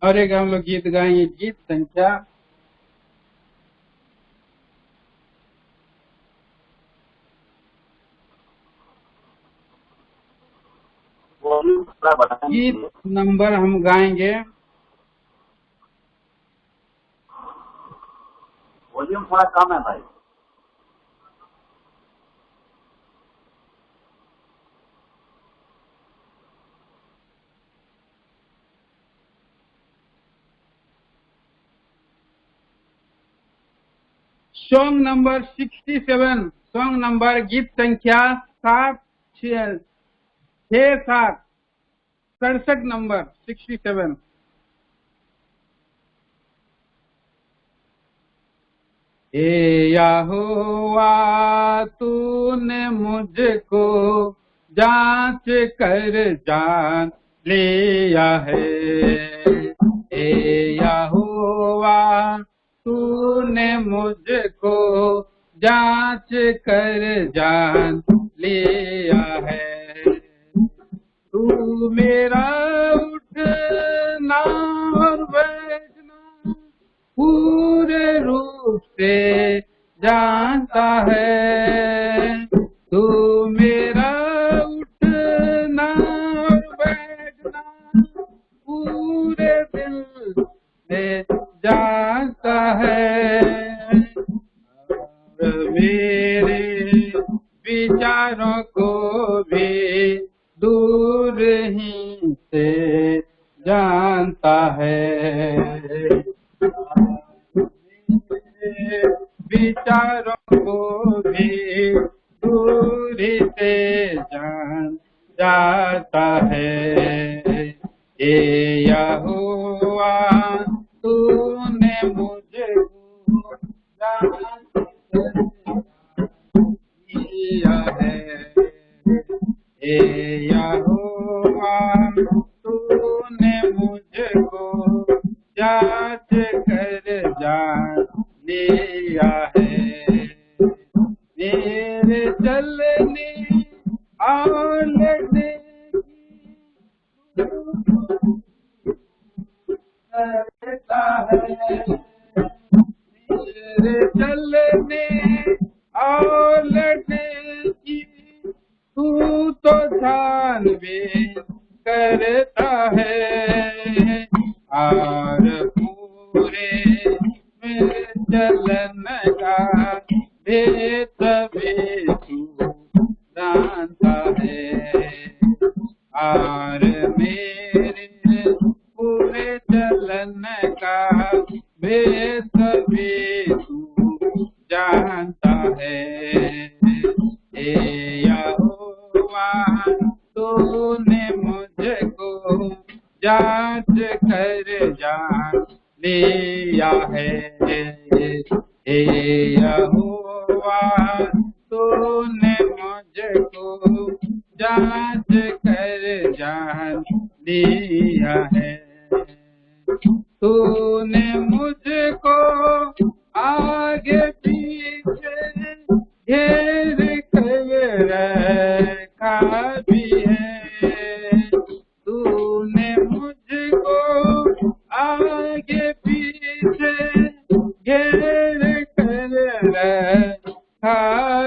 और एक हम लोग गीत गाएंगे, गीत संख्या गीत नंबर हम गाएंगे वॉल्यूम थोड़ा कम है भाई। सॉन्ग नंबर 67, सॉन्ग नंबर गीत संख्या 67 नंबर 67। ए यहोवा तूने मुझको जांच कर जान लिया है। ए यहोवा तूने मुझको जांच कर जान लिया है। तू मेरा उठना और बैठना पूरे रूप से जानता है। तू मेरा उठना और बैठना पूरे दिल से जानता है। और मेरे विचारों को भी दूर ही से जानता है। विचारों को भी दूरी से जान जाता है। ए यहोवा तूने मुझको जांच किया है। ए यहोवा तूने मुझको जांच कर जान लिया है। मेरे चलने और लड़ने करता है। मेरे चलने और लड़ने की तू तो ध्यान भी करता है। और पूरे मेरे चलन का भेद भी तू जानता है। और मेरे पूरे चलन का भेद भी तू जानता है। ए यहोवा तूने मुझको जांच कर जान लिया है। ए यहोवा तूने मुझको जांच कर जान लिया है। तूने मुझको आगे पीछे घेर कर रखा भी है। तूने मुझको आगे पीछे घेर कर रखा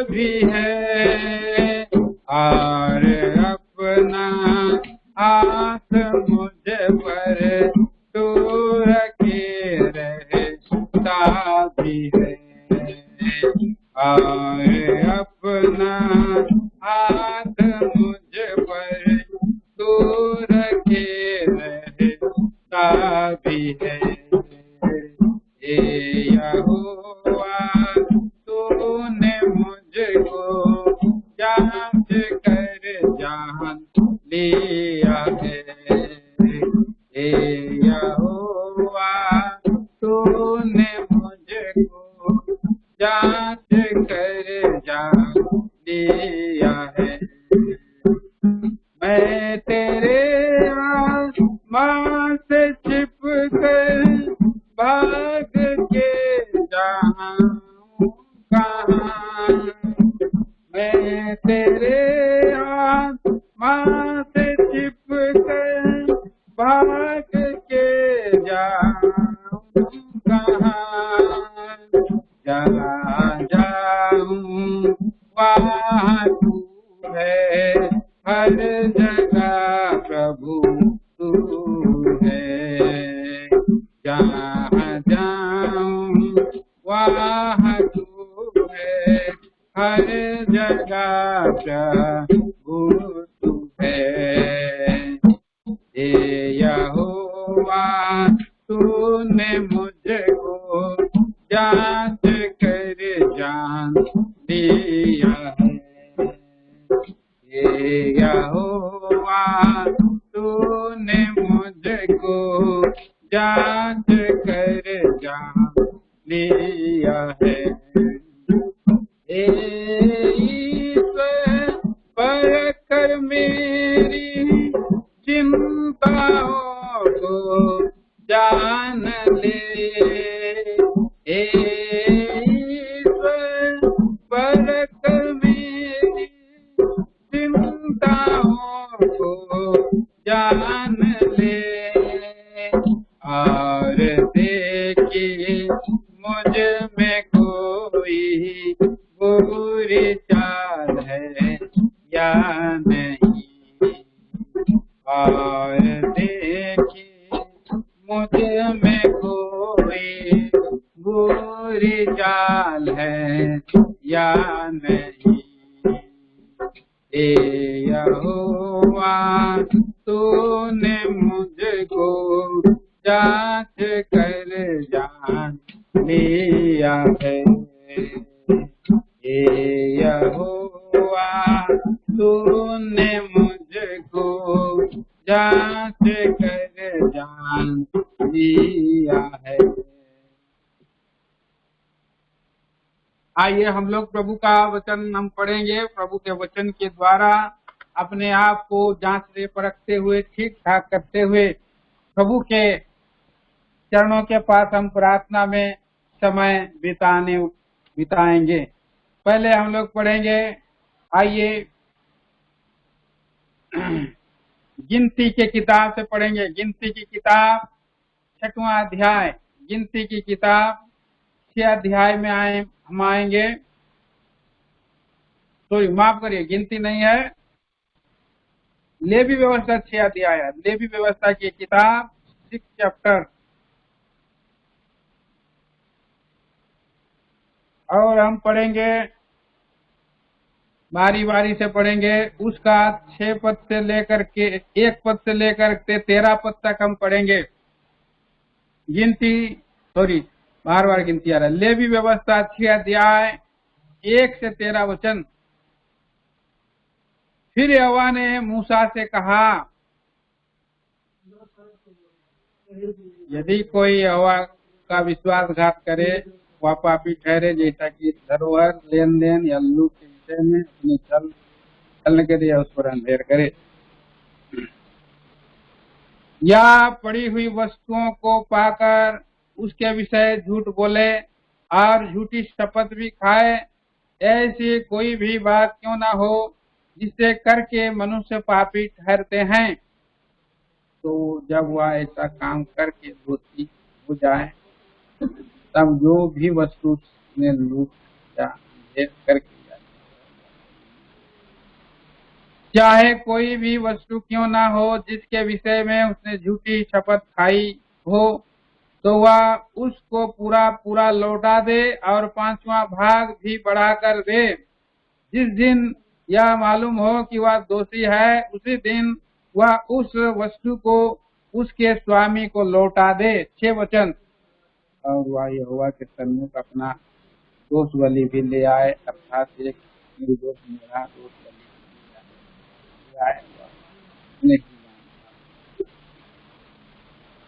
भी है। और अपना हाथ मुझ पर तू रखे रहता भी है। और अपना हाथ मुझ पर तू रखे रहता भी है। ए यहोवा तूने मुझको जांच कर जान लिया है। ए यहोवा तूने मुझको जांच कर जान लिया है। मैं तेरे आसमां से छिप कर भाग के जाऊं कहाँ। मैं तेरे आसमां से छिप कर भाग के वहाँ तू है, हर जगह प्रभु तू है। जहाँ जाऊं वहाँ तू है, हर जगह प्रभु तू है। हे यहोवा तूने मुझको जांच कर जान लिया है। हे यहोवा तूने मुझको जांच कर जान लिया है। हे ईश्वर परख मेरी चिंताओं को जान ले। हे ईश्वर परख मेरी चिंताओं को जान ले। और देखी मुझ में कोई बुरी चाल है या नहीं। और देखी मुझ में कोई बुरी चाल है या नहीं। हे यहोवा तूने मुझको जांच कर जान लिया है। हे यहोवा तूने मुझको जांच कर जान लिया है। आइए हम लोग प्रभु का वचन हम पढ़ेंगे। प्रभु के वचन के द्वारा अपने आप को जांचते परखते हुए, ठीक ठाक करते हुए प्रभु के चरणों के पास हम प्रार्थना में समय बिताएंगे। पहले हम लोग पढ़ेंगे, आइए गिनती के किताब से पढ़ेंगे। गिनती की किताब 6वां अध्याय, गिनती की किताब 6 अध्याय में हम आएंगे। तो माफ करिए, गिनती नहीं है, लेवी व्यवस्था 6 अध्याय है। लेवी व्यवस्था की किताब 6 चैप्टर। और हम पढ़ेंगे, बारी बारी से पढ़ेंगे। उसका 6 पद से लेकर के 1 पद से लेकर के 13 पद तक हम पढ़ेंगे। बार बार गिनती आ रहा है। लेवी व्यवस्था 6 अध्याय 1 से 13 वचन। फिर यहोवा ने मूसा से कहा, यदि कोई यहोवा का विश्वासघात करे वह पापी ठहरे, जैसा कि धरोहर, लेन देन या लूट के विषय में अपने चलने के लिए उस पर अंधेर करे, या पड़ी हुई वस्तुओं को पाकर उसके विषय झूठ बोले और झूठी शपथ भी खाए, ऐसी कोई भी बात क्यों ना हो जिससे करके मनुष्य पापी ठहरते हैं। तो जब वह ऐसा काम करके दोषी हो जाए, तब जो भी वस्तु ने लूट या अंधेर करके चाहे कोई भी वस्तु क्यों ना हो जिसके विषय में उसने झूठी शपथ खाई हो, तो वह उसको पूरा पूरा लौटा दे और 5वां भाग भी बढ़ाकर दे। जिस दिन यह मालूम हो कि वह दोषी है, उसी दिन वह उस वस्तु को उसके स्वामी को लौटा दे। 6 वचन। और वह यहोवा के सन्मुख अपना दोष बलि भी ले आए, अर्थात एक निर्दोष मेरा दोष बलि।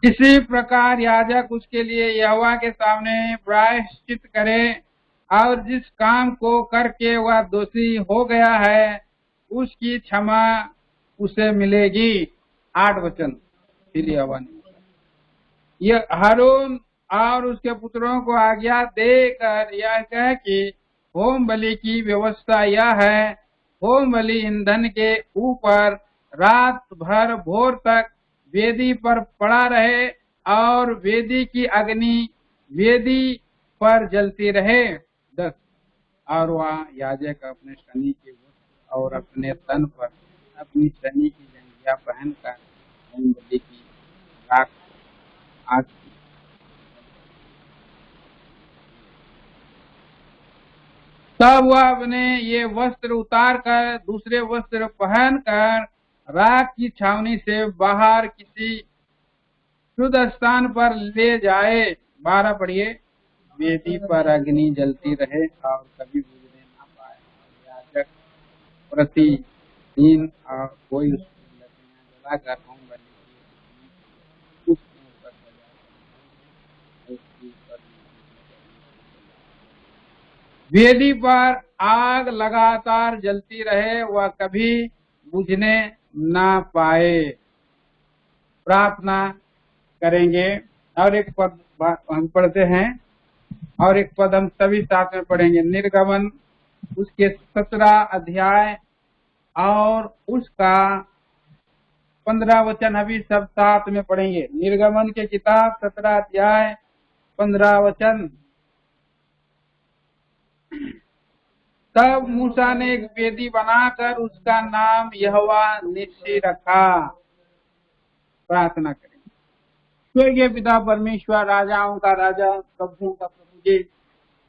इसी प्रकार याजक उसके लिए यहोवा के सामने प्रायश्चित करे, और जिस काम को करके वह दोषी हो गया है उसकी क्षमा उसे मिलेगी। 8 वचन। फिर यहोवा ने यह हारून और उसके पुत्रों को आज्ञा देकर यह कह कि होम बलि की व्यवस्था यह है, होम बलि ईंधन के ऊपर रात भर भोर तक वेदी पर पड़ा रहे और वेदी की अग्नि वेदी पर जलती रहे। 10 और वह याजक अपने शनि के वस्त्र और अपने तन पर अपनी शनि की जंघिया पहनकर होमबलि की राख आग की। तब वह अपने ये वस्त्र उतार कर दूसरे वस्त्र पहनकर राख की छावनी से बाहर किसी शुद्ध स्थान पर ले जाए। 12 पढ़िए। वेदी पर अग्नि जलती रहे और कभी बुझने न पाए, और याजक प्रतिदिन और कोई उसकी लकड़ियां जलाकर होमबलि की उसके ऊपर सजाकर उसकी पर वेदी पर आग लगातार जलती रहे, वह कभी बुझने न पाए। प्रार्थना करेंगे और एक पद हम पढ़ते हैं और एक पद हम सभी साथ में पढ़ेंगे। निर्गमन उसके 17 अध्याय और उसका 15 वचन अभी सब साथ में पढ़ेंगे। निर्गमन के किताब 17 अध्याय 15 वचन। तब मूसा ने एक वेदी बनाकर उसका नाम यहोवा निस्सी रखा। प्रार्थना करें। स्वर्गीय पिता परमेश्वर, राजाओं का राजा, प्रभुओं का प्रभु जी,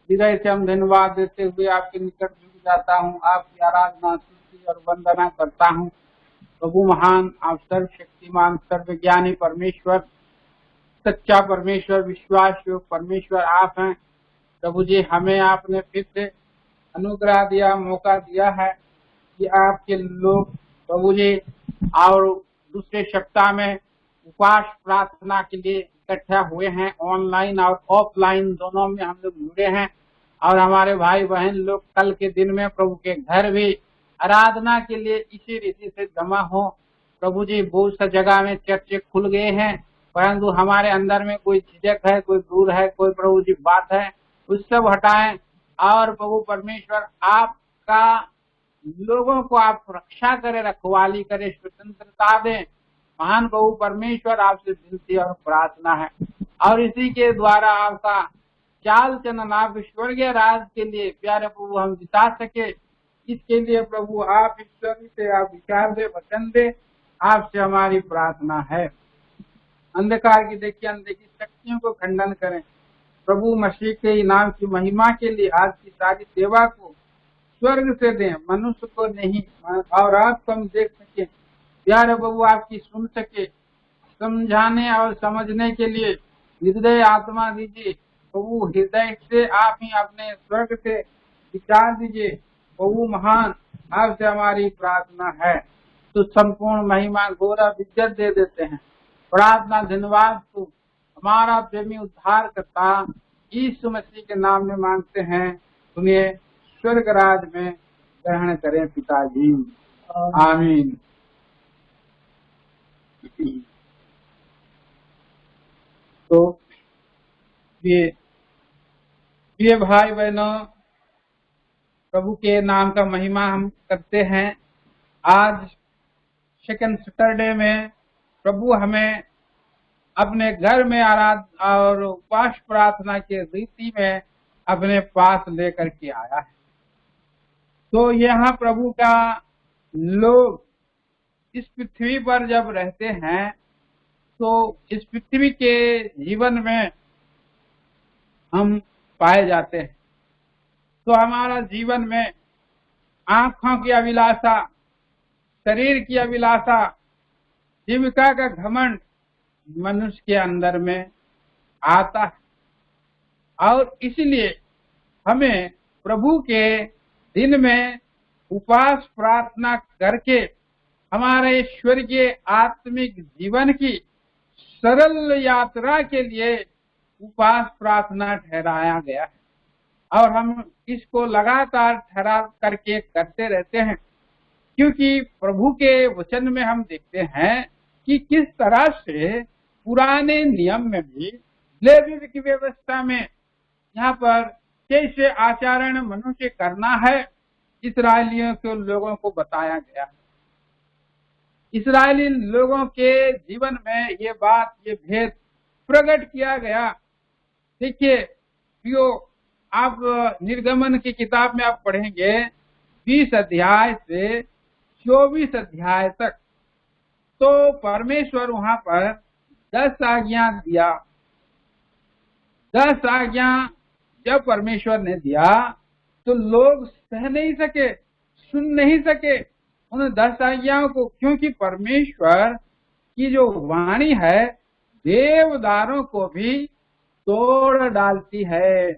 हृदय से हम धन्यवाद देते हुए आपके निकट झुक जाता हूँ, आपकी आराधना स्तुति और वंदना करता हूँ। प्रभु महान, आप सर्वशक्तिमान सर्वज्ञानी परमेश्वर, सच्चा परमेश्वर, विश्वास योग्य परमेश्वर आप हैं। प्रभु जी, हमें आपने फिर से अनुग्रह दिया, मौका दिया है कि आपके लोग प्रभु जी और दूसरे सप्ताह में उपवास प्रार्थना के लिए इकट्ठा हुए हैं। ऑनलाइन और ऑफलाइन दोनों में हम लोग जुड़े हैं और हमारे भाई बहन लोग कल के दिन में प्रभु के घर भी आराधना के लिए इसी रीति से जमा हो। प्रभु जी, बहुत सा जगह में चर्चे खुल गए हैं, परंतु हमारे अंदर में कोई झिझक है, कोई दूर है, कोई प्रभु जी बात है, उस सब हटाएं और प्रभु परमेश्वर आपका लोगों को आप रक्षा करे, रखवाली करे, स्वतंत्रता दें। महान प्रभु परमेश्वर, आपसे विनती और प्रार्थना है और इसी के द्वारा आपका चाल चलन आप स्वर्गीय राज के लिए प्यारे प्रभु हम बिता सके, इसके लिए प्रभु आप ईश्वर से आप विचार दे, वचन दे, आपसे हमारी प्रार्थना है। अंधकार की देखिए अनदेखी शक्तियों को खंडन करें प्रभु, मसीह के इनाम की महिमा के लिए आज की सारी सेवा को स्वर्ग से दें, मनुष्य को नहीं, और आपको हम देख सके प्यारे प्रभु, आपकी सुन सके, समझाने और समझने के लिए हृदय आत्मा दीजिए प्रभु। हृदय से आप ही अपने स्वर्ग से विचार दीजिए प्रभु महान, आपसे हमारी प्रार्थना है। तो संपूर्ण महिमा गौरव इज्जत दे देते हैं। प्रार्थना धन्यवाद को हमारा प्रेमी उद्धार करता यीशु मसीह के नाम में मांगते हैं, सुनिए स्वर्ग राज में ग्रहण करें पिताजी, आमीन। तो ये भाई बहनों, प्रभु के नाम का महिमा हम करते हैं। आज सेकंड सैटरडे में प्रभु हमें अपने घर में आराधना और उपवास प्रार्थना के रीति में अपने पास लेकर के आया है। तो यहाँ प्रभु का लोग इस पृथ्वी पर जब रहते हैं तो इस पृथ्वी के जीवन में हम पाए जाते हैं। तो हमारा जीवन में आंखों की अभिलाषा, शरीर की अभिलाषा, जीविका का घमंड मनुष्य के अंदर में आता है और इसलिए हमें प्रभु के दिन में उपवास प्रार्थना करके हमारे स्वर्गीय आत्मिक जीवन की सरल यात्रा के लिए उपवास प्रार्थना ठहराया गया है और हम इसको लगातार ठहरा करके करते रहते हैं, क्योंकि प्रभु के वचन में हम देखते हैं कि किस तरह से पुराने नियम में भी लेवी की व्यवस्था में यहाँ पर कैसे आचरण मनुष्य करना है इस्राएलियों के लोगों को बताया गया है। इस्राएली लोगों के जीवन में ये बात, ये भेद प्रकट किया गया। देखिए आप निर्गमन की किताब में आप पढ़ेंगे 20 अध्याय से 24 अध्याय तक, तो परमेश्वर वहां पर 10 आज्ञा दिया। 10 आज्ञा जब परमेश्वर ने दिया तो लोग सह नहीं सके, सुन नहीं सके उन 10 आज्ञाओं को, क्योंकि परमेश्वर की जो वाणी है देवदारों को भी तोड़ डालती है।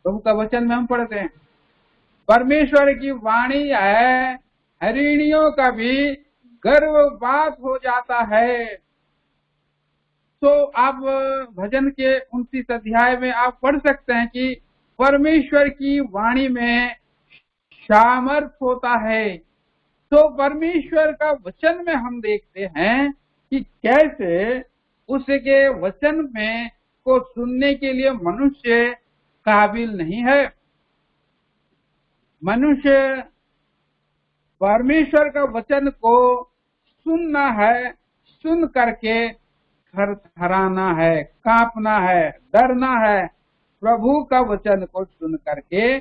प्रभु का वचन में हम पढ़ते हैं परमेश्वर की वाणी है हरिणियों का भी गर्भपात हो जाता है। तो आप भजन के 29 अध्याय में आप पढ़ सकते हैं कि परमेश्वर की वाणी में सामर्थ होता है। तो परमेश्वर का वचन में हम देखते हैं कि कैसे उसके वचन में को सुनने के लिए मनुष्य काबिल नहीं है। मनुष्य परमेश्वर का वचन को सुनना है, सुन करके थरथराना है, कांपना है, डरना है। प्रभु का वचन को सुन करके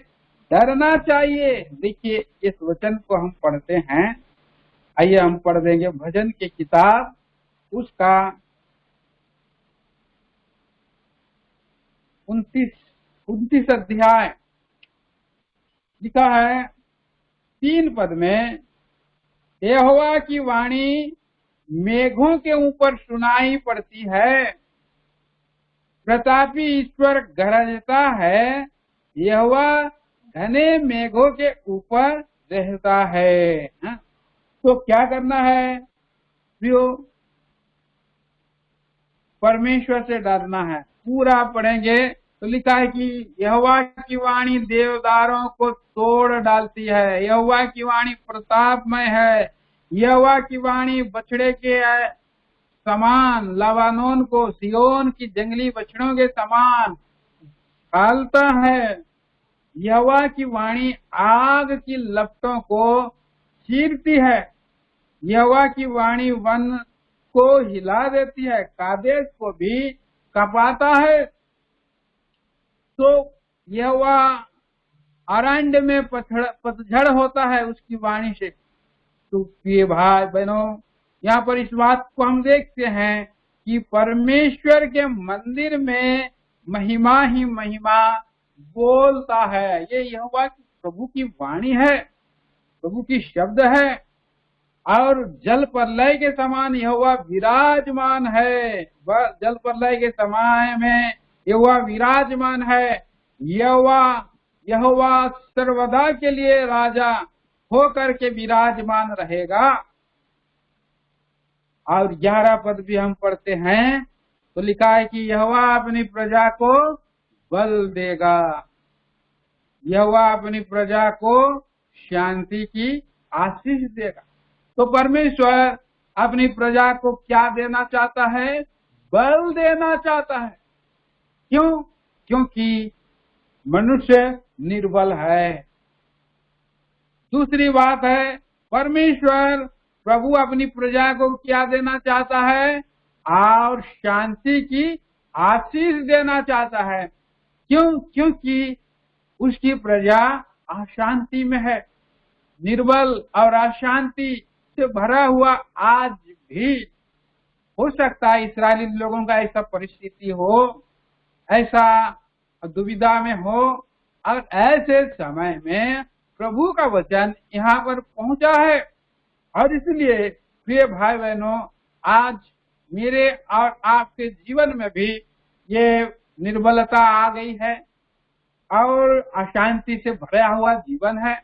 डरना चाहिए। देखिए इस वचन को हम पढ़ते हैं, आइए हम पढ़ देंगे भजन की किताब उसका 29 अध्याय लिखा है 3 पद में, यहोवा की वाणी मेघों के ऊपर सुनाई पड़ती है, प्रतापी ईश्वर गरजता है, यहोवा घने मेघों के ऊपर रहता है। तो क्या करना है प्रियो? परमेश्वर से डरना है। पूरा पढ़ेंगे तो लिखा है कि यहोवा की वाणी देवदारों को तोड़ डालती है, यहोवा की वाणी प्रतापमय है, यहोवा की वाणी बछड़े के समान लबानोन को सियोन की जंगली बछड़ों के समान पालता है। यहोवा की वाणी आग की लपटों को चीरती है, यहोवा की वाणी वन को हिला देती है, कादेश को भी कपाता है। तो यहोवा अरण्य में पतझड़ होता है उसकी वाणी से। तो प्रिय भाई बहनों, यहाँ पर इस बात को हम देखते हैं कि परमेश्वर के मंदिर में महिमा ही महिमा बोलता है। ये यहोवा प्रभु की वाणी है, प्रभु की शब्द है। और जल प्रलय के समान यहोवा विराजमान है, जल प्रलय के समय में यहोवा विराजमान है। यहोवा सर्वदा के लिए राजा होकर के विराजमान रहेगा। और 11 पद भी हम पढ़ते हैं तो लिखा है कि यहोवा अपनी प्रजा को बल देगा, यहोवा अपनी प्रजा को शांति की आशीष देगा। तो परमेश्वर अपनी प्रजा को क्या देना चाहता है? बल देना चाहता है। क्यों? क्योंकि मनुष्य निर्बल है। दूसरी बात है, परमेश्वर प्रभु अपनी प्रजा को क्या देना चाहता है? और शांति की आशीष देना चाहता है। क्यों? क्योंकि उसकी प्रजा अशांति में है, निर्बल और अशांति से भरा हुआ। आज भी हो सकता है इस्राएली लोगों का ऐसा परिस्थिति हो, ऐसा दुविधा में हो, और ऐसे समय में प्रभु का वचन यहाँ पर पहुंचा है। और इसलिए प्रिय भाई बहनों, आज मेरे और आपके जीवन में भी ये निर्बलता आ गई है और अशांति से भरा हुआ जीवन है।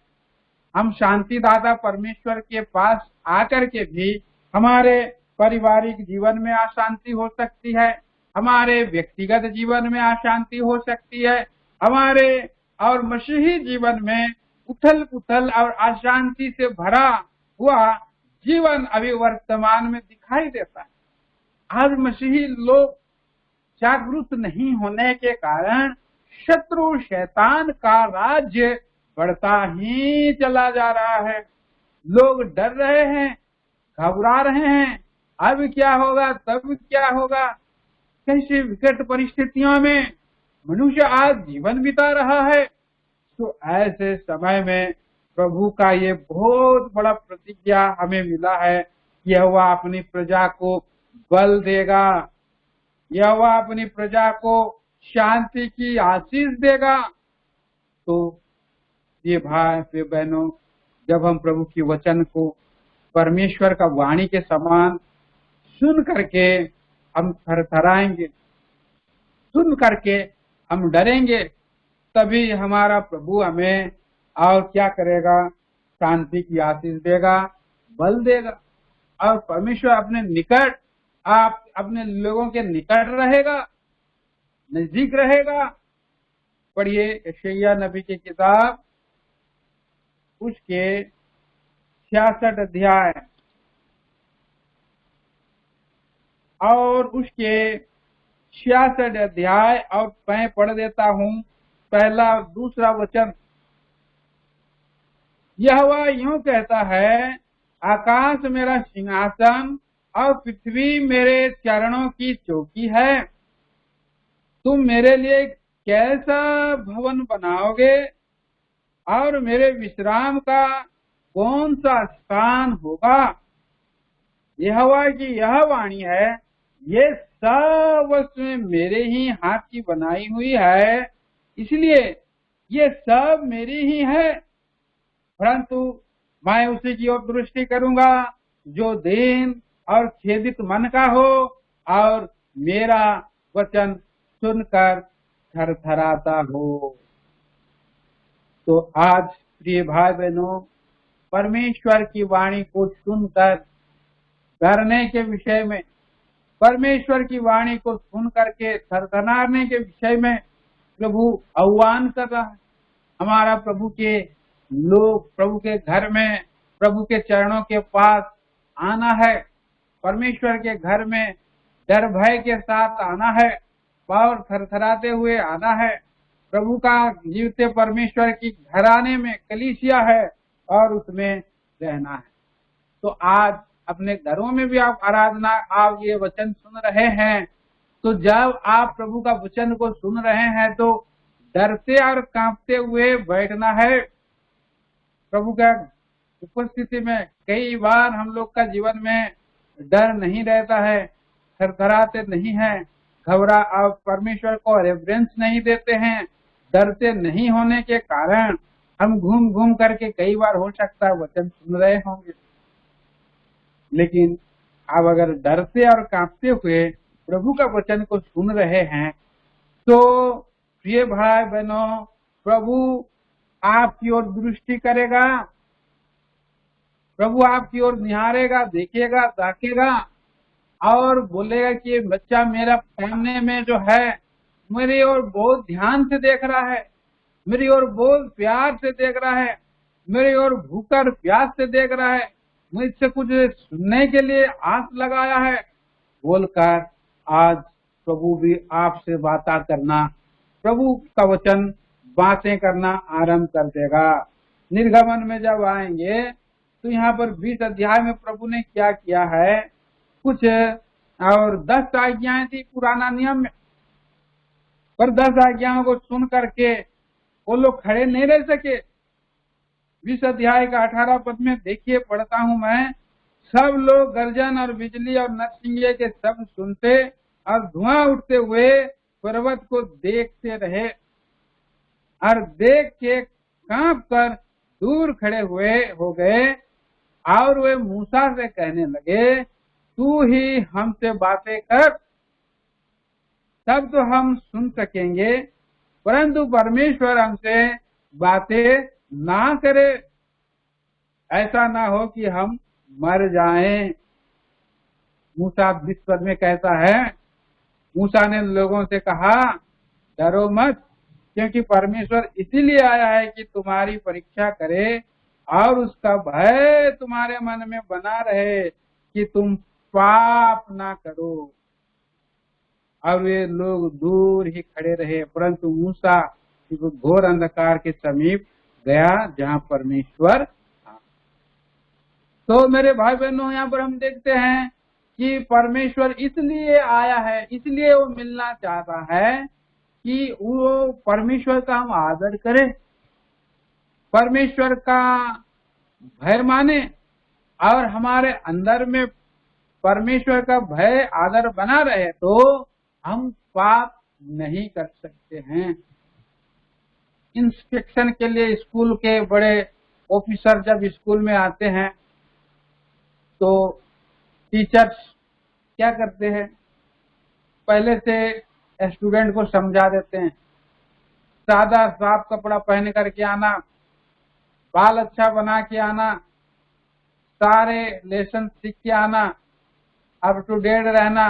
हम शांतिदाता परमेश्वर के पास आकर के भी हमारे पारिवारिक जीवन में अशांति हो सकती है, हमारे व्यक्तिगत जीवन में अशांति हो सकती है, हमारे और मसीही जीवन में उथल पुथल और अशांति से भरा हुआ जीवन अभी वर्तमान में दिखाई देता है। आज मसीही लोग जागरूक नहीं होने के कारण शत्रु शैतान का राज्य बढ़ता ही चला जा रहा है। लोग डर रहे हैं, घबरा रहे हैं, अब क्या होगा, तब क्या होगा। कैसी विकट परिस्थितियों में मनुष्य आज जीवन बिता रहा है। तो ऐसे समय में प्रभु का ये बहुत बड़ा प्रतिज्ञा हमें मिला है, यहोवा अपनी प्रजा को बल देगा, यहोवा अपनी प्रजा को शांति की आशीष देगा। तो ये भाई बहनों, जब हम प्रभु की वचन को परमेश्वर का वाणी के समान सुन करके हम थरथराएंगे, सुन करके हम डरेंगे, तभी हमारा प्रभु हमें और क्या करेगा, शांति की आशीष देगा, बल देगा। और परमेश्वर अपने निकट, आप अपने लोगों के निकट रहेगा, नजदीक रहेगा। पढ़िए यशायाह नबी की किताब उसके 66 अध्याय और उसके 66 अध्याय, और मैं पढ़ देता हूँ पहला और दूसरा वचन। यहोवा यूं कहता है, आकाश मेरा सिंहासन और पृथ्वी मेरे चरणों की चौकी है। तुम मेरे लिए कैसा भवन बनाओगे और मेरे विश्राम का कौन सा स्थान होगा। यहोवा की यह वाणी है, ये सब वस्तुएं मेरे ही हाथ की बनाई हुई है, इसलिए ये सब मेरी ही है। परंतु मैं उसी की ओर दृष्टि करूंगा जो दीन और खेदित मन का हो और मेरा वचन सुनकर थरथराता हो। तो आज प्रिय भाई बहनों, परमेश्वर की वाणी को सुनकर डरने के विषय में, परमेश्वर की वाणी को सुन करके थरथराने के विषय में प्रभु आह्वान कर रहा है। हमारा प्रभु के लोग प्रभु के घर में, प्रभु के चरणों के पास आना है, परमेश्वर के घर में डर भय के साथ आना है और थरथराते हुए आना है। प्रभु का जीवते परमेश्वर की घराने में कलीसिया है और उसमें रहना है। तो आज अपने घरों में भी आप आराधना, आप ये वचन सुन रहे हैं, तो जब आप प्रभु का वचन को सुन रहे हैं तो डरते और कांपते हुए बैठना है। प्रभु का उपस्थिति में कई बार हम लोग का जीवन में डर नहीं रहता है, थरथराते नहीं है, घबरा और परमेश्वर को रेफरेंस नहीं देते हैं। डरते नहीं होने के कारण हम घूम घूम करके कई बार हो सकता है वचन सुन रहे होंगे, लेकिन आप अगर डरते और कांपते हुए प्रभु का वचन को सुन रहे हैं तो प्रिय भाई बहनों, प्रभु आपकी ओर दृष्टि करेगा, प्रभु आपकी ओर निहारेगा, देखेगा, ताकेगा और बोलेगा कि ये बच्चा मेरा सामने में जो है मेरी ओर बहुत ध्यान से देख रहा है, मेरी ओर बहुत प्यार से देख रहा है, मेरी ओर भूखा प्यास से देख रहा है, मुझसे कुछ सुनने के लिए आस लगाया है, बोलकर आज प्रभु भी आपसे बातें करना, प्रभु का वचन बातें करना आरंभ कर देगा। निर्गमन में जब आएंगे तो यहाँ पर 20 अध्याय में प्रभु ने क्या किया है, कुछ और 10 आज्ञाएं थी पुराना नियम में, पर 10 आज्ञाओं को सुन करके वो लोग खड़े नहीं रह सके। 20 अध्याय का 18 पद में देखिए, पढ़ता हूं मैं, सब लोग गर्जन और बिजली और नरसिंगे के शब्द सुनते और धुआं उठते हुए पर्वत को देखते रहे और देख के कांप कर दूर खड़े हुए हो गए और वे मूसा से कहने लगे, तू ही हमसे बातें कर, तब तो हम सुन सकेंगे, परंतु परमेश्वर हमसे बातें ना करे, ऐसा ना हो कि हम मर जाएं। मूसा 20 पद में कहता है, मूसा ने लोगों से कहा, डरो मत, क्योंकि परमेश्वर इसीलिए आया है कि तुम्हारी परीक्षा करे और उसका भय तुम्हारे मन में बना रहे कि तुम पाप ना करो। और वे लोग दूर ही खड़े रहे, परंतु मूसा घोर अंधकार के समीप गया जहां परमेश्वर था। तो मेरे भाई बहनों, यहाँ पर हम देखते हैं कि परमेश्वर इसलिए आया है, इसलिए वो मिलना चाहता है कि वो परमेश्वर का हम आदर करें, परमेश्वर का भय माने और हमारे अंदर में परमेश्वर का भय आदर बना रहे तो हम पाप नहीं कर सकते हैं। इंस्पेक्शन के लिए स्कूल के बड़े ऑफिसर जब स्कूल में आते हैं तो टीचर्स क्या करते हैं, पहले से स्टूडेंट को समझा देते हैं, सादा साफ कपड़ा पहन करके आना, बाल अच्छा बना के आना, सारे लेसन सीख के आना, अप टू डेट रहना।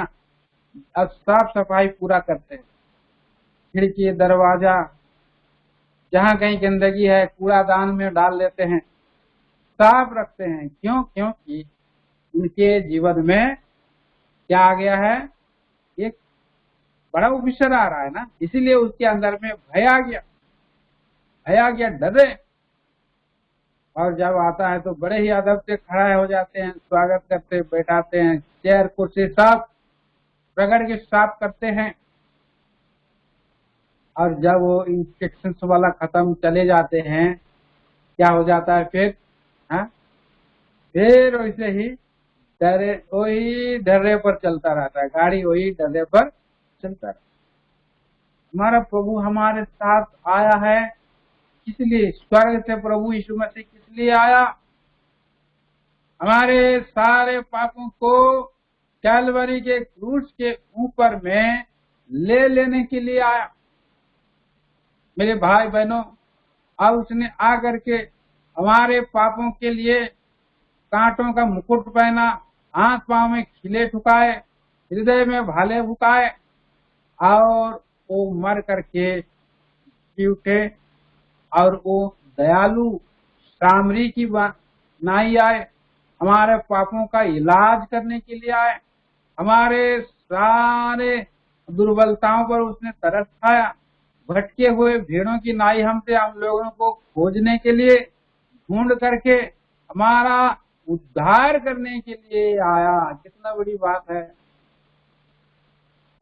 अब साफ सफाई पूरा करते हैं, खिड़की दरवाजा जहाँ कहीं गंदगी है कूड़ादान में डाल देते हैं, साफ रखते हैं। क्यों? क्योंकि उनके जीवन में क्या आ गया है, एक बड़ा ऑफिसर आ रहा है ना, इसीलिए उसके अंदर में भय आ गया, भय आ गया, डरे। और जब आता है तो बड़े ही अदब से खड़ा हो जाते हैं, स्वागत करते, बैठाते हैं, चेयर कुर्सी सब रगड़ के साफ करते हैं। और जब वो इंस्ट्रक्शंस वाला खत्म चले जाते हैं, क्या हो जाता है फिर? हाँ, फिर वैसे ही वही डर्रे पर चलता रहता है, गाड़ी वही डर्रे पर चलता रहता है। हमारा प्रभु हमारे साथ आया है, इसलिए स्वर्ग से प्रभु यीशु मसीह किस लिए आया? हमारे सारे पापों को कैलवरी के क्रूस के ऊपर में ले लेने के लिए आया। मेरे भाई बहनों, अब उसने आकर के हमारे पापों के लिए कांटों का मुकुट पहना, हाथ पांव में खिले ठुकाए, हृदय में भाले भुकाए और वो मर करके जी उठे। और वो दयालु सामरी की नाई आए, हमारे पापों का इलाज करने के लिए आए, हमारे सारे दुर्बलताओं पर उसने तरस खाया। भटके हुए भेड़ों की नाई हमसे हम लोगों को खोजने के लिए ढूंढ करके हमारा उद्धार करने के लिए आया। कितना बड़ी बात है।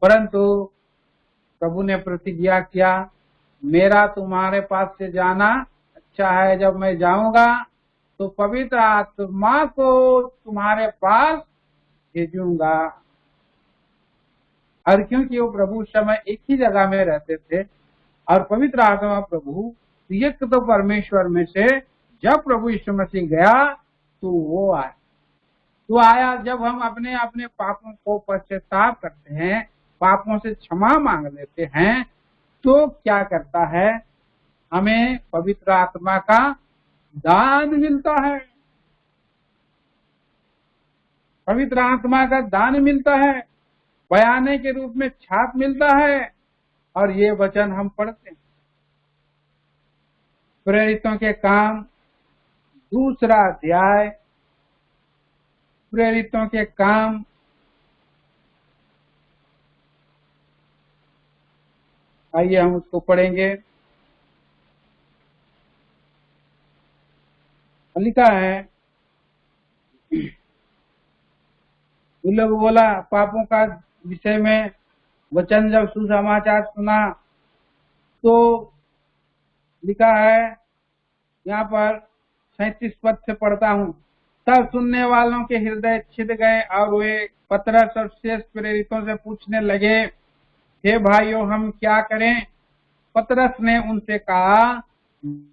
परंतु प्रभु ने प्रतिज्ञा किया, मेरा तुम्हारे पास से जाना अच्छा है, जब मैं जाऊंगा तो पवित्र आत्मा को तुम्हारे पास भेजूंगा। और क्योंकि वो प्रभु उस समय एक ही जगह में रहते थे और पवित्र आत्मा प्रभु एक तो परमेश्वर में से जब प्रभु यीशु मसीह गया तो वो आया। तो आया जब हम अपने अपने पापों को पश्चाताप करते हैं, पापों से क्षमा मांग लेते हैं, तो क्या करता है, हमें पवित्र आत्मा का दान मिलता है। पवित्र आत्मा का दान मिलता है, बयाने के रूप में छाप मिलता है। और ये वचन हम पढ़ते हैं, प्रेरितों के काम 2 अध्याय, प्रेरितों के काम आइए हम उसको पढ़ेंगे। लिखा है, उन लोग बोला पापों का विषय में वचन जब सुसमाचार सुना तो लिखा है यहाँ पर 37 पद से पढ़ता हूँ। तब सुनने वालों के हृदय छिद गए और वे पतरस और शेष प्रेरितों से पूछने लगे, हे भाइयों हम क्या करें? पतरस ने उनसे कहा,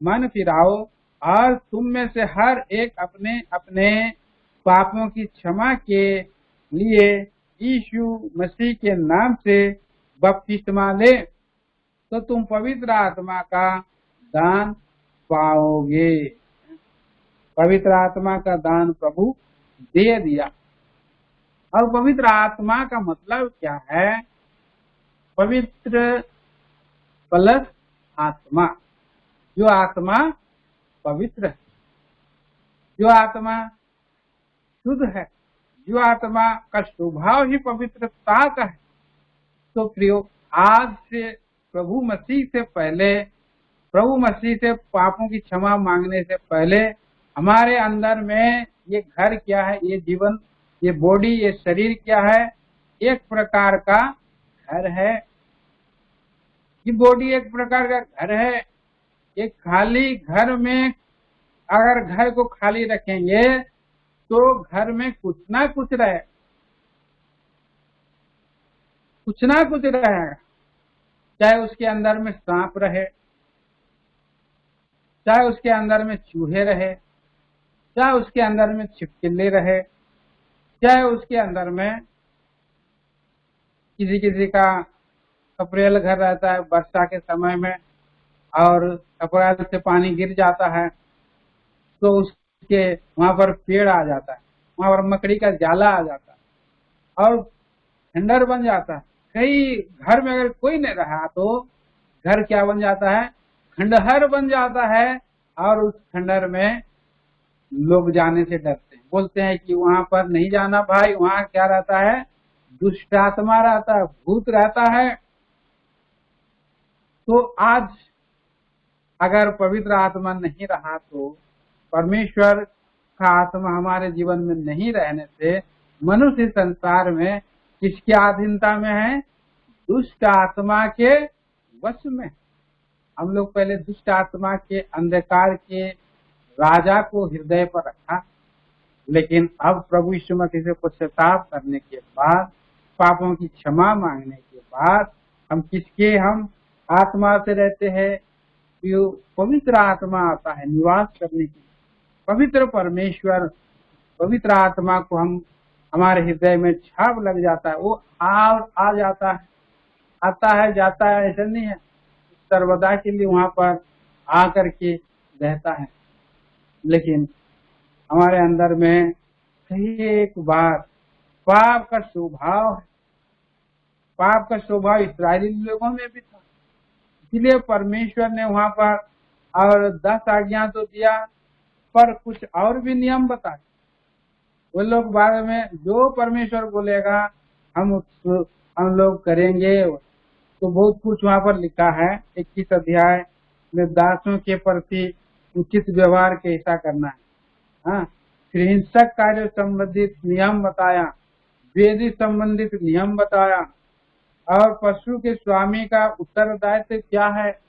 मन फिराओ और तुम में से हर एक अपने अपने पापों की क्षमा के लिए यीशु मसीह के नाम से बपतिस्मा ले, तो तुम पवित्र आत्मा का दान पाओगे। पवित्र आत्मा का दान प्रभु दे दिया। और पवित्र आत्मा का मतलब क्या है? पवित्र प्लस आत्मा। जो आत्मा पवित्र है, जो आत्मा शुद्ध है, जो आत्मा का स्वभाव ही पवित्रता का है। तो प्रियो, आज से प्रभु मसीह से पापों की क्षमा मांगने से पहले हमारे अंदर में ये घर क्या है, ये जीवन, ये बॉडी, ये शरीर क्या है? एक प्रकार का घर है। ये बॉडी एक प्रकार का घर है। एक खाली घर में अगर घर को खाली रखेंगे तो घर में कुछ ना कुछ रहे, कुछ ना कुछ रहेगा। चाहे उसके अंदर में सांप रहे, चाहे उसके अंदर में चूहे रहे, चाहे उसके अंदर में छिपकली रहे, चाहे उसके अंदर में किसी किसी का खपरेल घर रहता है वर्षा के समय में और खपरेल से पानी गिर जाता है तो उसके वहां पर पेड़ आ जाता है, वहां पर मकड़ी का जाला आ जाता है और खंडर बन जाता है। कई घर में अगर कोई नहीं रहा तो घर क्या बन जाता है, खंडहर बन जाता है। और उस खंडहर में लोग जाने से डरते हैं, बोलते हैं कि वहां पर नहीं जाना भाई, वहां क्या रहता है, दुष्ट आत्मा रहता है, भूत रहता है। तो आज अगर पवित्र आत्मा नहीं रहा तो परमेश्वर का आत्मा हमारे जीवन में नहीं रहने से मनुष्य संसार में किसकी अधीनता में है, दुष्ट आत्मा के वश में। हम लोग पहले दुष्ट आत्मा के अंधकार के राजा को हृदय पर रखा, लेकिन अब प्रभु यीशु मसीह से पश्चाताप करने के बाद, पापों की क्षमा मांगने के बाद हम किसके हम आत्मा से रहते हैं, पवित्र आत्मा आता है निवास करने की। पवित्र परमेश्वर, पवित्र आत्मा को हम हमारे हृदय में छाप लग जाता है, वो आ जाता है, आता है जाता है, ऐसा नहीं है, सर्वदा के लिए वहां पर आकर के रहता है। लेकिन हमारे अंदर में कई एक बार पाप का स्वभाव है, पाप का स्वभाव इस्राएली लोगों में भी था। इसलिए परमेश्वर ने वहां पर और 10 आज्ञा तो दिया पर कुछ और भी नियम बताए। वो लोग बाद में जो परमेश्वर बोलेगा हम लोग करेंगे। तो बहुत कुछ वहां पर लिखा है। 21 अध्याय में दासों के प्रति उचित व्यवहार कैसा करना है, हाँ, फिर हिंसक कार्य संबंधित नियम बताया, वेदी संबंधित नियम बताया, और पशु के स्वामी का उत्तरदायित्व क्या है।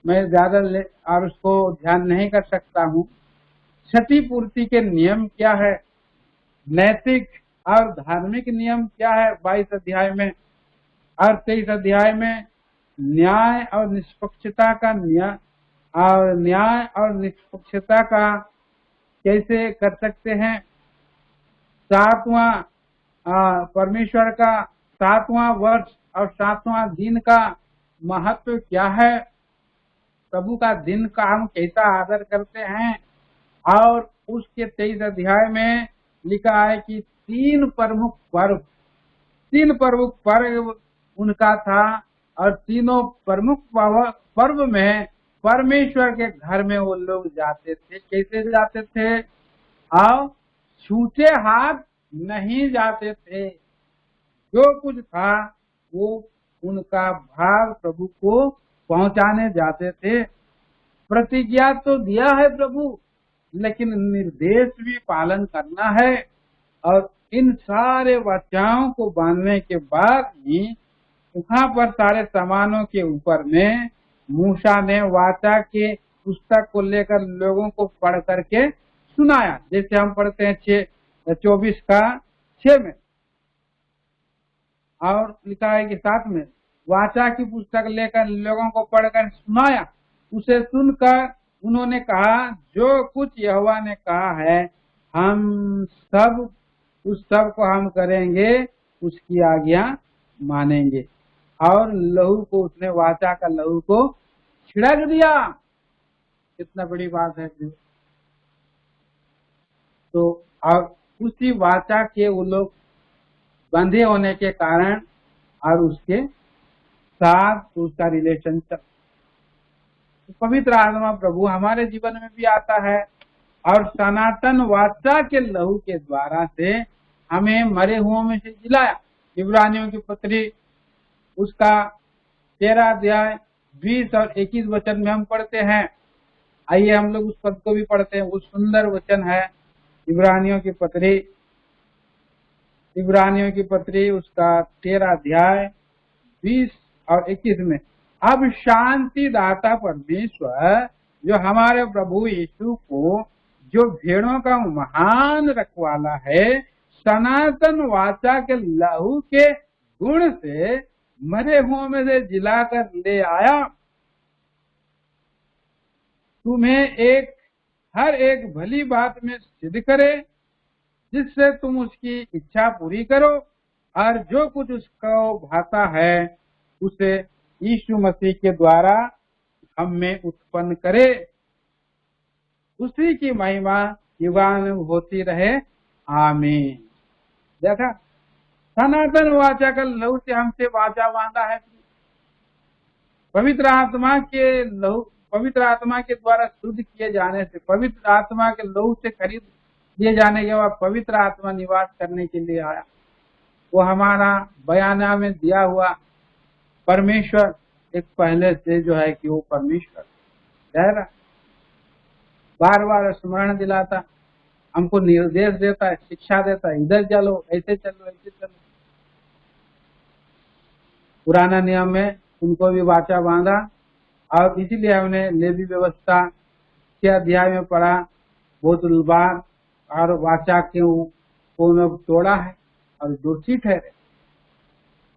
मैं ज्यादा और उसको ध्यान नहीं कर सकता हूँ। क्षतिपूर्ति के नियम क्या है, नैतिक और धार्मिक नियम क्या है 22 अध्याय में, और 23 अध्याय में न्याय और निष्पक्षता का और न्याय और निष्पक्षता का कैसे कर सकते हैं। 7वां परमेश्वर का 7वां वर्ष और 7वां दिन का महत्व क्या है, प्रभु का दिन का हम कैसा आदर करते हैं। और उसके 23 अध्याय में लिखा है कि 3 प्रमुख पर्व उनका था, और तीनों प्रमुख पर्व में परमेश्वर के घर में वो लोग जाते थे। कैसे जाते थे, और छूटे हाथ नहीं जाते थे। जो कुछ था वो उनका भाग प्रभु को पहुंचाने जाते थे। प्रतिज्ञा तो दिया है प्रभु, लेकिन निर्देश भी पालन करना है। और इन सारे वाचाओं को बांधने के बाद ही वहां पर सारे सामानों के ऊपर में मूसा ने वाचा के पुस्तक को लेकर लोगों को पढ़ करके सुनाया। जैसे हम पढ़ते हैं 24 का 6 में, और लिखा है कि 7 में वाचा की पुस्तक लेकर लोगों को पढ़कर सुनाया। उसे सुनकर उन्होंने कहा, जो कुछ यहोवा ने कहा है हम सब उस सब को हम करेंगे, उसकी आज्ञा मानेंगे। और लहू को, उसने वाचा का लहू को छिड़क दिया। कितना बड़ी बात है। तो अब उसी वाचा के वो लोग बंधे होने के कारण और उसके साथ उसका रिलेशन चल, पवित्र आत्मा प्रभु हमारे जीवन में भी आता है और सनातन वाचा के लहू के द्वारा से हमें मरे हुओं में से जिलाया। इब्रानियों की पत्री उसका 13 अध्याय 20 और 21 वचन में हम पढ़ते हैं। आइए हम लोग उस पद को भी पढ़ते हैं। वो सुंदर वचन है इब्रानियों की पत्री उसका 13 अध्याय 20 और 21 में, अब शांति दाता परमेश्वर जो हमारे प्रभु यीशु को जो भेड़ों का महान रखवाला है, सनातन वाचा के लहू के गुण से मरे हुओं में से जिलाकर ले आया, तुम्हें हर एक भली बात में सिद्ध करे, जिससे तुम उसकी इच्छा पूरी करो और जो कुछ उसको भाता है उसे यीशु मसीह के द्वारा हम में उत्पन्न करे। उसी की महिमा युगान होती रहे, आमीन। देखा, सनातन वाचा का लहू से हमसे वाचा बांधा है। पवित्र आत्मा के द्वारा शुद्ध किए जाने से, पवित्र आत्मा के लहू से खरीद दिए जाने के बाद पवित्र आत्मा निवास करने के लिए आया। वो हमारा बयाना में दिया हुआ परमेश्वर एक पहले से जो है कि वो परमेश्वर है, बार बार स्मरण दिलाता, हमको निर्देश देता है, शिक्षा देता है, इधर चलो, ऐसे चलो, ऐसे चलो। पुराना नियम में उनको भी वाचा बांधा और इसीलिए हमने लेवी व्यवस्था के अध्याय में पढ़ा बहुत बार, और वाचा को तोड़ा है और दोषी ठहरे।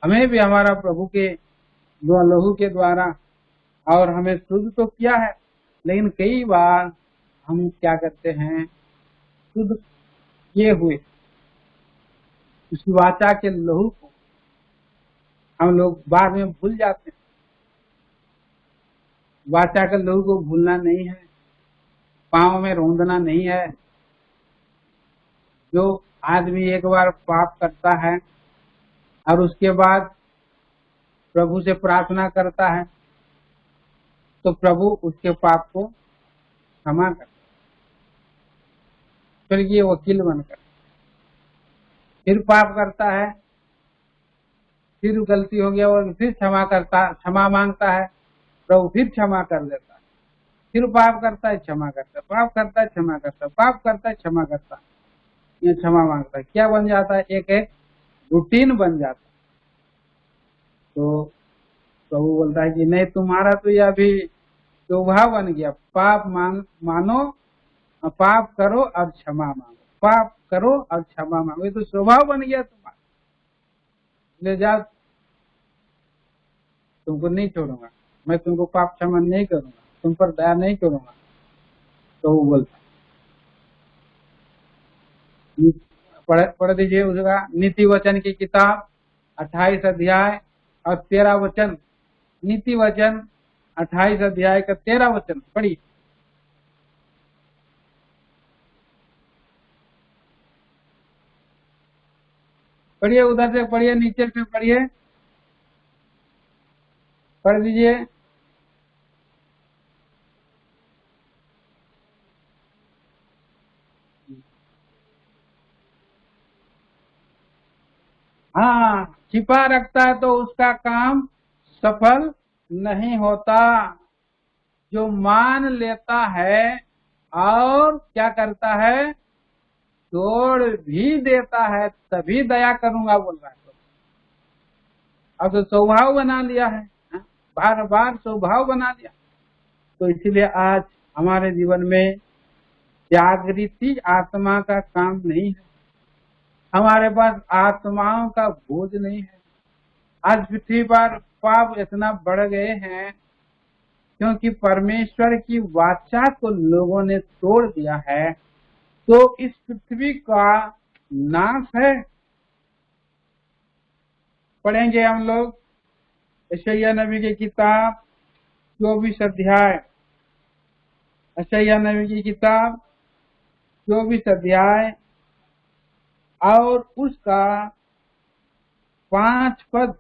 हमें भी हमारा प्रभु के लहू के द्वारा और हमें शुद्ध तो किया है, लेकिन कई बार हम क्या करते हैं, शुद्ध किए हुए उस वाचा के लहू को हम लोग बाद में भूल जाते हैं। वाचा के लहू को भूलना नहीं है, पांव में रोंदना नहीं है। जो आदमी एक बार पाप करता है और उसके बाद प्रभु से प्रार्थना करता है तो प्रभु उसके पाप को क्षमा करता है, स्वर्गीय वकील बनकर। फिर पाप करता है, फिर गलती हो गया और फिर क्षमा मांगता है, प्रभु फिर क्षमा कर देता है। फिर पाप करता है, क्षमा करता है, पाप करता है, क्षमा करता है, पाप करता है, क्षमा करता है, ये क्षमा मांगता है। क्या बन जाता है? एक रूटीन बन जाता है। तो प्रभु बोलता है कि नहीं, तुम्हारा तो यह अभी स्वभाव बन गया, पाप मानो, पाप करो और क्षमा मांगो, पाप करो और क्षमा मांगो, ये तो स्वभाव बन गया तुम्हारा। ले जाओ, तुमको नहीं छोड़ूंगा, मैं तुमको पाप क्षमा नहीं करूंगा, तुम पर दया नहीं करूंगा। तो वो बोलता, पढ़ दीजिए उसका नीति वचन की किताब 28 अध्याय और 13 वचन। नीति वचन 28 अध्याय का 13 वचन पढ़िए। पढ़िए, उधर से पढ़िए, नीचे से पढ़िए, पढ़ दीजिए। हाँ, छिपा रखता है तो उसका काम सफल नहीं होता। जो मान लेता है और क्या करता है, तोड़ भी देता है, तभी दया करूंगा बोल रहा है। अब तो स्वभाव बना लिया है, बार बार स्वभाव बना लिया। तो इसीलिए आज हमारे जीवन में जागृति आत्मा का काम नहीं है, हमारे पास आत्माओं का बोझ नहीं है। आज पृथ्वी पर पाप इतना बढ़ गए हैं क्योंकि परमेश्वर की वाचा को लोगों ने तोड़ दिया है। तो इस पृथ्वी का नाश है। पढ़ेंगे हम लोग यशायाह नबी की किताब 24 अध्याय, यशायाह नबी की किताब 24 अध्याय और उसका 5 पद,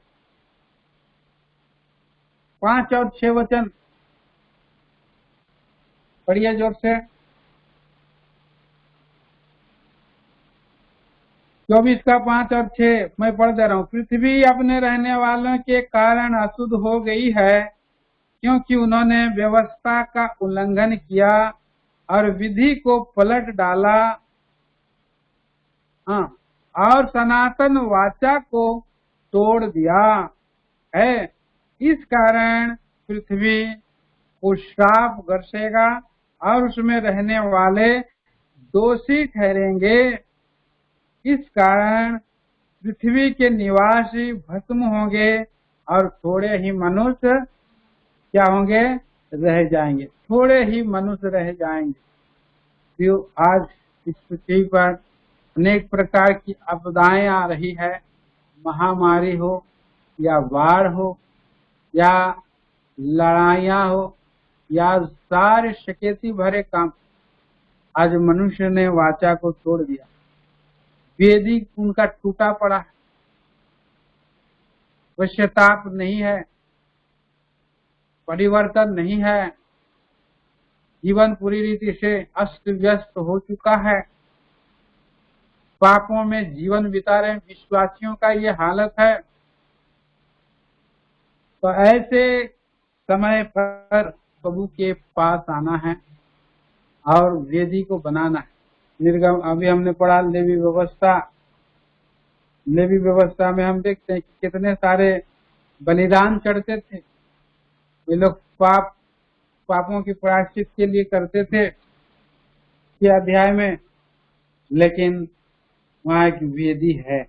5 और 6 वचन पढ़िए जोर से। 24 का 5 और 6 मैं पढ़ दे रहा हूँ। पृथ्वी अपने रहने वालों के कारण अशुद्ध हो गई है, क्योंकि उन्होंने व्यवस्था का उल्लंघन किया और विधि को पलट डाला, हाँ, और सनातन वाचा को तोड़ दिया है। इस कारण पृथ्वी को श्राप बरसेगा और उसमें रहने वाले दोषी ठहरेंगे। इस कारण पृथ्वी के निवासी भस्म होंगे और थोड़े ही मनुष्य क्या होंगे, रह जाएंगे, थोड़े ही मनुष्य रह जाएंगे। तो आज इस पृथ्वी पर अनेक प्रकार की आपदाएं आ रही है, महामारी हो या बाढ़ हो या लड़ाइयां हो या सारे शकेती भरे काम। आज मनुष्य ने वाचा को तोड़ दिया, वेदी उनका टूटा पड़ा है, पश्चाताप नहीं है, परिवर्तन नहीं है, जीवन पूरी रीति से अस्त व्यस्त हो चुका है, पापों में जीवन बिता रहे विश्वासियों का ये हालत है। तो ऐसे समय पर प्रभु के पास आना है और वेदी को बनाना है। निर्गम अभी हमने पढ़ा लेवी व्यवस्था। लेवी व्यवस्था में हम देखते हैं कि कितने सारे बलिदान चढ़ते थे। ये लोग पापों की प्रायश्चित के लिए करते थे कि अध्याय में, लेकिन वहां एक वेदी है।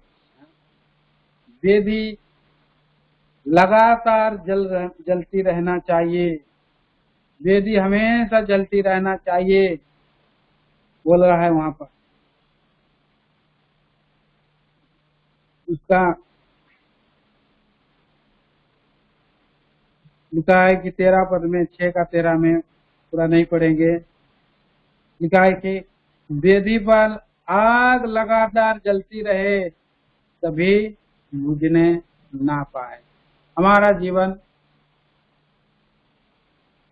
वेदी लगातार जलती रहना चाहिए, वेदी हमेशा जलती रहना चाहिए, बोल रहा है वहां पर। उसका लिखा है कि 13 पद में, 6 का 13 में, पूरा नहीं पढ़ेंगे। लिखा है कि वेदी पर आग लगातार जलती रहे तभी बुझने ना पाए। हमारा जीवन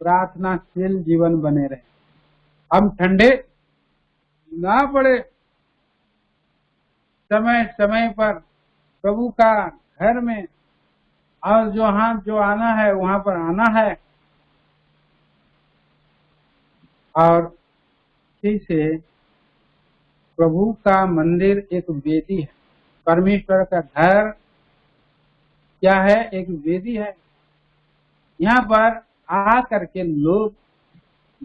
प्रार्थनाशील जीवन बने रहे, हम ठंडे ना पड़े, समय समय पर प्रभु का घर में और जो आना है वहां पर आना है। और इसी से प्रभु का मंदिर एक वेदी है, परमेश्वर का घर क्या है, एक वेदी है। यहाँ पर आ करके लोग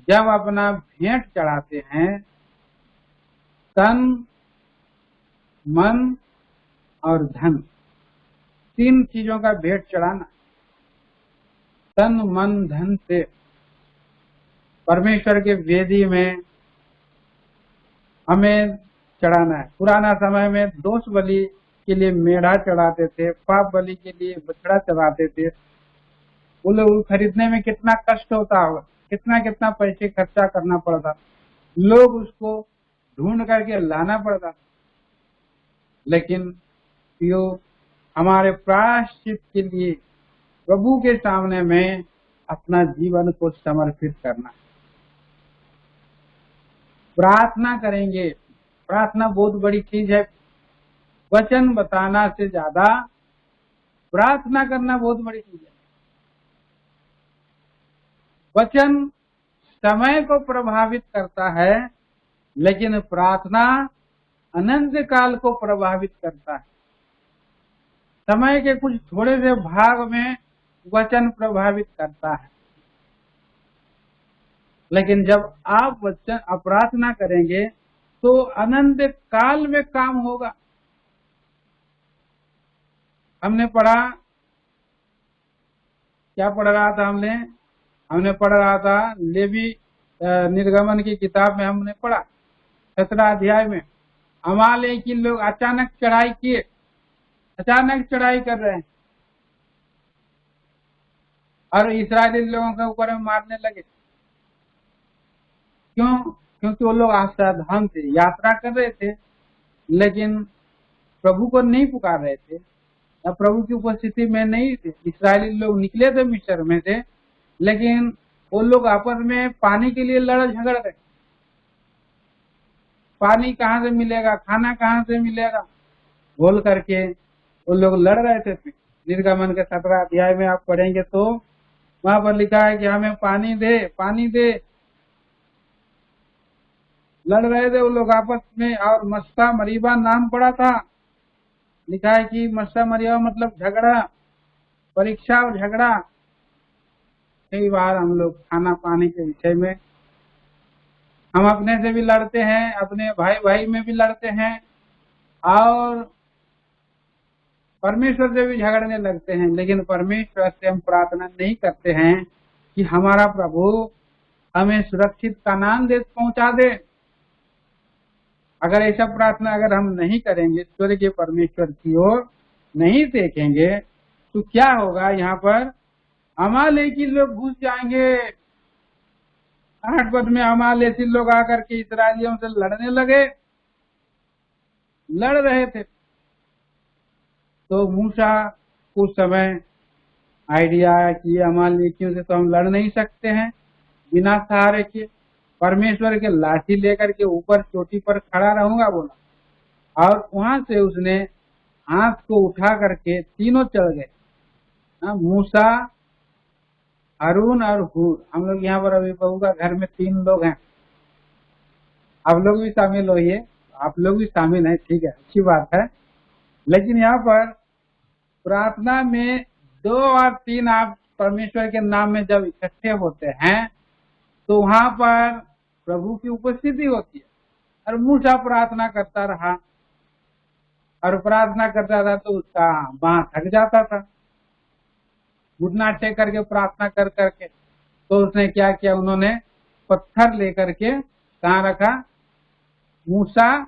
जब अपना भेंट चढ़ाते हैं, तन मन और धन, 3 चीजों का भेंट चढ़ाना, तन मन धन से परमेश्वर के वेदी में हमें चढ़ाना है। पुराना समय में दोष बलि के लिए मेढ़ा चढ़ाते थे, पाप बलि के लिए बछड़ा चढ़ाते थे। वो लोग खरीदने में कितना कष्ट होता होगा, कितना कितना पैसे खर्चा करना पड़ता, लोग उसको ढूंढ करके लाना पड़ता। लेकिन यो हमारे प्रायश्चित के लिए प्रभु के सामने में अपना जीवन को समर्पित करना, प्रार्थना करेंगे। प्रार्थना बहुत बड़ी चीज है, वचन बताना से ज्यादा प्रार्थना करना बहुत बड़ी चीज है। वचन समय को प्रभावित करता है, लेकिन प्रार्थना अनंत काल को प्रभावित करता है। समय के कुछ थोड़े से भाग में वचन प्रभावित करता है, लेकिन जब आप वचन प्रार्थना करेंगे तो अनंत काल में काम होगा। हमने पढ़ा, क्या पढ़ रहा था हमने पढ़ रहा था लेवी निर्गमन की किताब में हमने पढ़ा 17 अध्याय में, अमालेकी लोग अचानक चढ़ाई किए, अचानक चढ़ाई कर रहे हैं और इस्राएली लोगों के ऊपर मारने लगे। क्यों? क्योंकि वो लोग असावधान थे, यात्रा कर रहे थे लेकिन प्रभु को नहीं पुकार रहे थे या प्रभु की उपस्थिति में नहीं थे। इस्राएली लोग निकले थे मिस्र में से, लेकिन वो लोग आपस में पानी के लिए लड़ झगड़ रहे, पानी कहाँ से मिलेगा, खाना कहाँ से मिलेगा बोल करके वो लोग लड़ रहे थे। निर्गमन के 17 अध्याय में आप पढ़ेंगे तो वहां पर लिखा है कि हमें पानी दे, पानी दे, लड़ रहे थे वो लोग आपस में। और मस्सा मरीबा नाम पड़ा था, लिखा है कि मस्सा मरीबा मतलब झगड़ा, परीक्षा और झगड़ा, कई बार हम लोग खाना पाने के विषय में हम अपने से भी लड़ते हैं, अपने भाई भाई में भी लड़ते हैं और परमेश्वर से भी झगड़ने लगते हैं। लेकिन परमेश्वर से हम प्रार्थना नहीं करते हैं कि हमारा प्रभु हमें सुरक्षित कानान देश पहुंचा दे। अगर ऐसा प्रार्थना अगर हम नहीं करेंगे, स्वर्ग के परमेश्वर की ओर नहीं देखेंगे, तो क्या होगा? यहाँ पर अमालेकी लोग घुस जाएंगे। 8 पद में अमालेकी लोग आकर के इस्राएलियों से लड़ने लगे, लड़ रहे थे। तो मूसा उस समय आइडिया आया कि अमालेकियों से तो हम लड़ नहीं सकते हैं बिना सहारे के, परमेश्वर के लाठी लेकर के ऊपर चोटी पर खड़ा रहूंगा बोला। और वहां से उसने हाथ को उठा करके तीनों चढ़ गए, मूसा, हारून और हूर। हम लोग यहाँ पर अभी बहू का घर में 3 लोग हैं, आप लोग भी शामिल होइए, आप लोग भी शामिल हैं, ठीक है, अच्छी बात है। लेकिन यहाँ पर प्रार्थना में 2 और 3 आप परमेश्वर के नाम में जब इकट्ठे होते हैं तो वहां पर प्रभु की उपस्थिति होती है। और मूसा प्रार्थना करता रहा और प्रार्थना करता था तो उसका बांह थक जाता था, घुटना टेक करके प्रार्थना कर करके। तो उसने क्या किया, उन्होंने पत्थर लेकर के कहाँ रखा, मूसा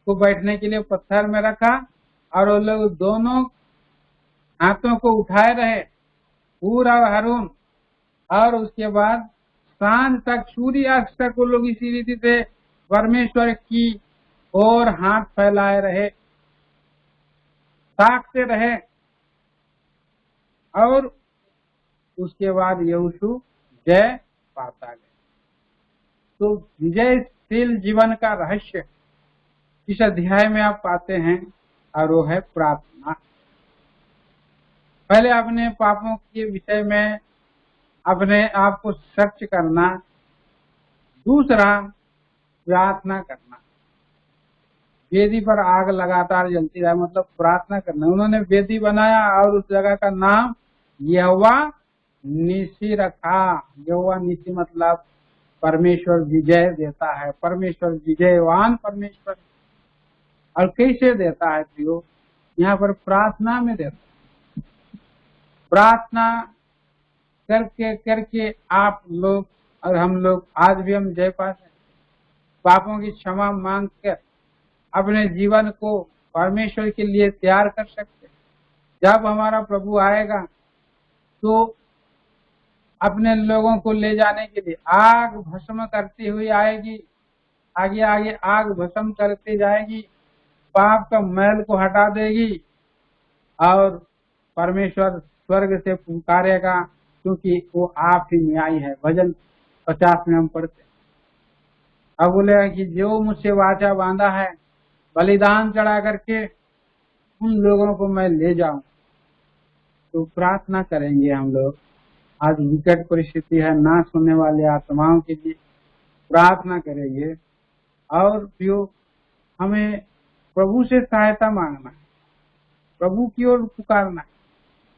को बैठने के लिए पत्थर में रखा और वो लोग दोनों हाथों को उठाए रहे, हूर और हारून। और उसके बाद सांझ तक, सूर्यास्त तक वो लोग इसी रीति से परमेश्वर की ओर हाथ फैलाए रहे, ताकते रहे। और उसके बाद यहोशू जय पाता गया। तो विजयशील जीवन का रहस्य इस अध्याय में आप पाते हैं, और वो है प्रार्थना। पहले अपने पापों के विषय में अपने आप को सर्च करना, दूसरा प्रार्थना करना। वेदी पर आग लगातार जलती रहे, मतलब प्रार्थना करना। उन्होंने वेदी बनाया और उस जगह का नाम यहोवा निसी रखा। यहोवा निसी मतलब परमेश्वर विजय देता है, परमेश्वर विजयवान परमेश्वर। और कैसे देता है प्रियो? यहाँ पर प्रार्थना में देता है। प्रार्थना करके करके आप लोग और हम लोग, आज भी हम जय पाते हैं, पापों की क्षमा मांग कर अपने जीवन को परमेश्वर के लिए तैयार कर सकते। जब हमारा प्रभु आएगा तो अपने लोगों को ले जाने के लिए आग भस्म करती हुई आएगी, आगे आगे आग भस्म करती जाएगी, पाप का मैल को हटा देगी और परमेश्वर स्वर्ग से पुकारेगा, क्योंकि वो आप ही न्यायी है। भजन 50 में हम पढ़ते। अब बोलेगा कि जो मुझसे वाचा बांधा है, बलिदान चढ़ा करके उन लोगों को मैं ले जाऊं। तो प्रार्थना करेंगे हम लोग। आज विकट परिस्थिति है, नाश होने वाले आत्माओं के लिए प्रार्थना करेंगे। और जो हमें प्रभु से सहायता मांगना है, प्रभु की ओर पुकारना है।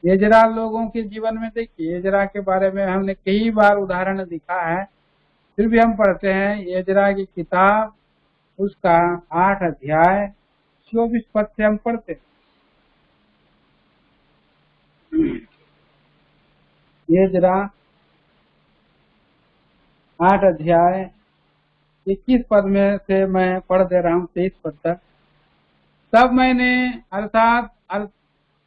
एजरा लोगों के जीवन में देखिए, एजरा के बारे में हमने कई बार उदाहरण दिखा है, फिर भी हम पढ़ते हैं एजरा की किताब, उसका 8 अध्याय 24 पद से हम पढ़ते हैं। एजरा 8 अध्याय 21 पद में से मैं पढ़ दे रहा हूँ 23 पद तक। तब मैंने अर्थात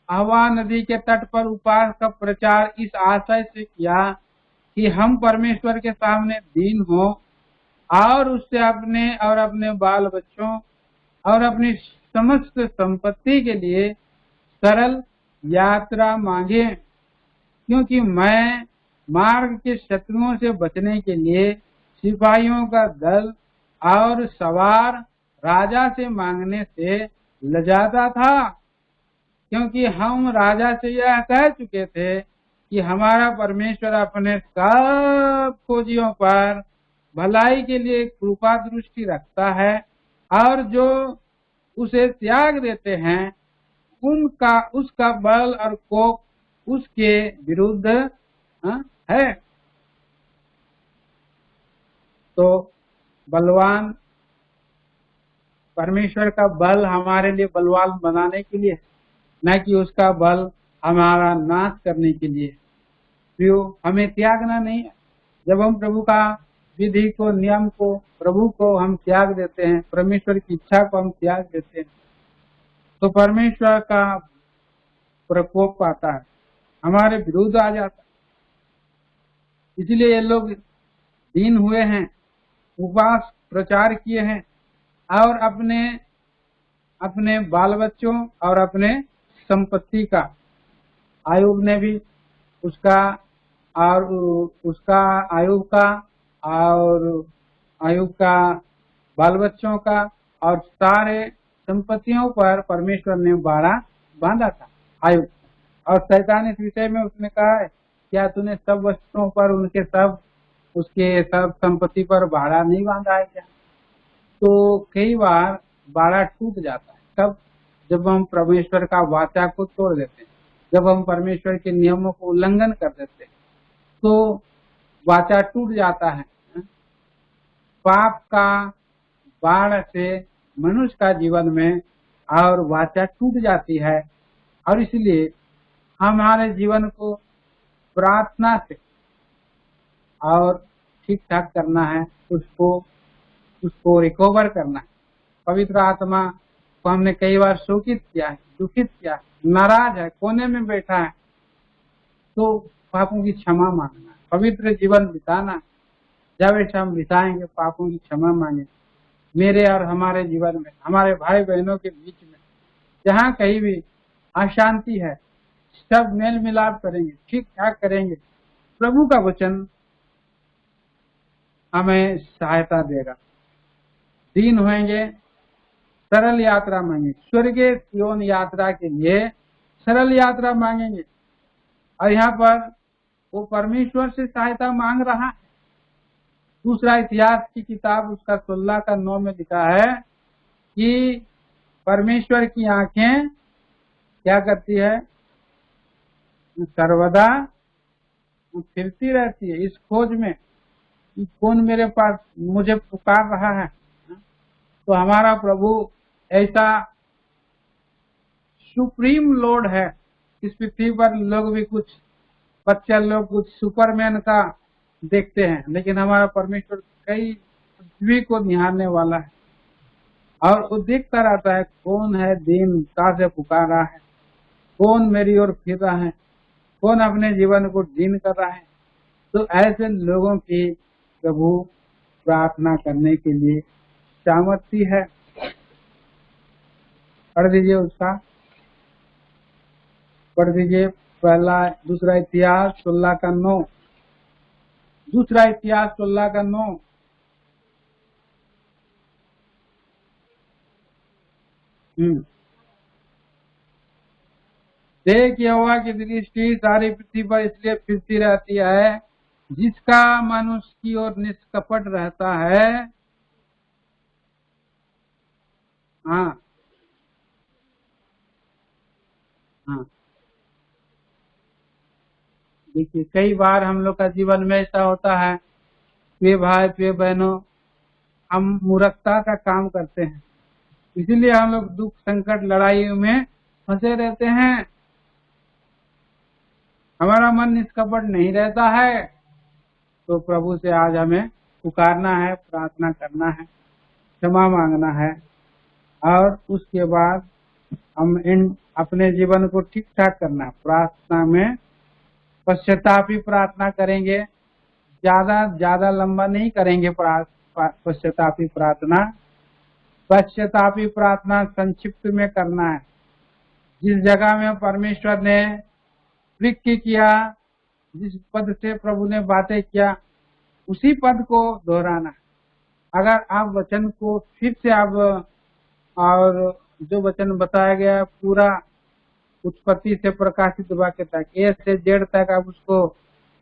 अहवा नदी के तट पर उपवास का प्रचार इस आशय से किया कि हम परमेश्वर के सामने दीन हो और उससे अपने और अपने बाल बच्चों और अपनी समस्त संपत्ति के लिए सरल यात्रा मांगे, क्योंकि मैं मार्ग के शत्रुओं से बचने के लिए सिपाहियों का दल और सवार राजा से मांगने से लजाता था। क्योंकि हम राजा से यह कह चुके थे कि हमारा परमेश्वर अपने सब खोजियों पर भलाई के लिए कृपा दृष्टि रखता है, और जो उसे त्याग देते हैं उसका बल और कोप उसके विरुद्ध है। तो बलवान परमेश्वर का बल हमारे लिए बलवान बनाने के लिए, न कि उसका बल हमारा नाश करने के लिए। प्रियो, हमें त्यागना नहीं है। जब हम प्रभु का विधि को, नियम को, प्रभु को हम त्याग देते हैं, परमेश्वर की इच्छा को हम त्याग देते हैं, तो परमेश्वर का प्रकोप आता है, हमारे विरुद्ध आ जाता है। इसलिए ये लोग दीन हुए हैं, उपवास प्रचार किए हैं, और अपने अपने बाल बच्चों और अपने संपत्ति का, आयुब ने भी उसका और उसका आयुब का और आयुब का बाल बच्चों का और सारे संपत्तियों पर परमेश्वर ने बाड़ा बांधा था आयुब। और शैतान इस विषय में उसने कहा है, क्या तूने सब वस्तुओं पर, उनके सब, उसके सब संपत्ति पर बाड़ा नहीं बांधा है क्या? तो कई बार बाड़ा टूट जाता है, तब जब हम परमेश्वर का वाचा को तोड़ देते हैं, जब हम परमेश्वर के नियमों को उल्लंघन कर देते हैं, तो वाचा टूट जाता है। पाप का बाढ़ से मनुष्य का जीवन में और वाचा टूट जाती है, और इसलिए हमारे जीवन को प्रार्थना से और ठीक ठाक करना है, उसको रिकवर करना है। पवित्र आत्मा को हमने कई बार शोकित किया है, दुखित किया है, नाराज है, कोने में बैठा है, तो पापों की क्षमा मांगना है, पवित्र जीवन बिताना है। जब ऐसा हम बिताएंगे, पापों की क्षमा मांगे, मेरे और हमारे जीवन में, हमारे भाई बहनों के बीच में जहाँ कहीं भी अशांति है, सब मेल मिलाप करेंगे, ठीक ठाक करेंगे, प्रभु का वचन हमें सहायता देगा। दीन होंगे, सरल यात्रा मांगेंगे, स्वर्गीय सियोन यात्रा के लिए सरल यात्रा मांगेंगे, और यहाँ पर वो परमेश्वर से सहायता मांग रहा है। दूसरा इतिहास की किताब उसका 16:9 में लिखा है कि परमेश्वर की आंखें क्या करती है, सर्वदा फिरती रहती है इस खोज में कि कौन मेरे पास मुझे पुकार रहा है। तो हमारा प्रभु ऐसा सुप्रीम लॉर्ड है। इस पृथ्वी पर लोग भी कुछ बच्चे लोग कुछ सुपरमैन का देखते हैं, लेकिन हमारा परमेश्वर कई पृथ्वी को निहारने वाला है, और वो देखता रहता है कौन है दीन, कहाँ से पुकार रहा है, कौन मेरी ओर फिर रहा है, कौन अपने जीवन को दीन कर रहा है। तो ऐसे लोगों की प्रभु प्रार्थना करने के लिए सामर्थ्य है। पढ़ दीजिए उसका, पढ़ दीजिए दूसरा इतिहास 16:9, दूसरा इतिहास 16:9। देख, यहोवा की दृष्टि सारी पृथ्वी पर इसलिए फिरती रहती है, जिसका मन उसकी ओर निष्कपट रहता है। हाँ हाँ, देखिए कई बार हम लोग का जीवन में ऐसा होता है, वे भाई वे बहनों, हम मूर्खता का काम करते हैं, इसीलिए हम लोग दुख संकट लड़ाई में फंसे रहते हैं, हमारा मन निष्कपट नहीं रहता है। तो प्रभु से आज हमें पुकारना है, प्रार्थना करना है, क्षमा मांगना है, और उसके बाद हम इन अपने जीवन को ठीक ठाक करना है। प्रार्थना में पश्चातापी प्रार्थना करेंगे, ज्यादा लंबा नहीं करेंगे पश्चातापी प्रार्थना। पश्चातापी प्रार्थना संक्षिप्त में करना है। जिस जगह में परमेश्वर ने क्लिक किया, जिस पद से प्रभु ने बातें किया, उसी पद को दोहराना। अगर आप वचन को फिर से आप, और जो वचन बताया गया पूरा उत्पत्ति से प्रकाशित वाक्य तक, ए से जेड तक आप उसको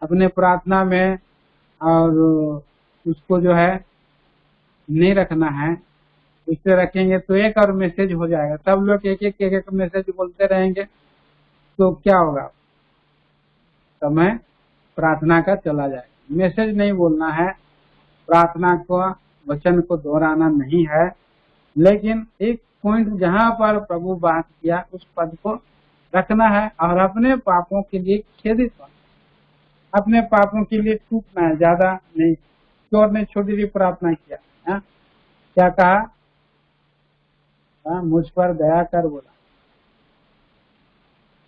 अपने प्रार्थना में और उसको जो है नहीं रखना है। इससे रखेंगे तो एक और मैसेज हो जाएगा, सब लोग एक एक मैसेज बोलते रहेंगे तो क्या होगा, समय प्रार्थना का चला जाए। मैसेज नहीं बोलना है, प्रार्थना को वचन को दोहराना नहीं है, लेकिन एक पॉइंट जहाँ पर प्रभु बात किया उस पद को रखना है और अपने पापों के लिए खेदित होना, अपने पापों के लिए टूटना है, ज्यादा नहीं। चोर ने छोटी सी प्रार्थना किया, क्या कहा? मुझ पर दया कर बोला।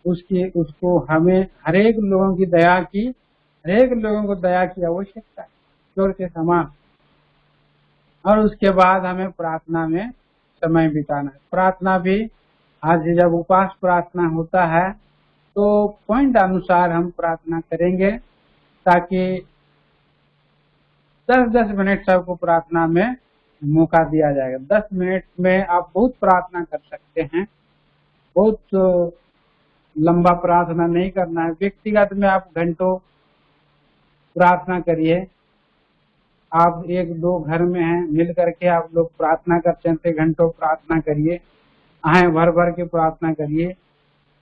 उसको हमें हरेक लोगों की दया की, हरेक लोगों को दया की आवश्यकता है, चोर के समान। और उसके बाद हमें प्रार्थना में समय बिताना है। प्रार्थना भी आज जब उपवास प्रार्थना होता है तो पॉइंट अनुसार हम प्रार्थना करेंगे, ताकि 10-10 मिनट सबको प्रार्थना में मौका दिया जाएगा। 10 मिनट में आप बहुत प्रार्थना कर सकते हैं, बहुत लंबा प्रार्थना नहीं करना है। व्यक्तिगत में आप घंटों प्रार्थना करिए। आप 1-2 घर में हैं, मिल करके आप लोग प्रार्थना करते हैं, घंटों प्रार्थना करिए, आए भर भर के प्रार्थना करिए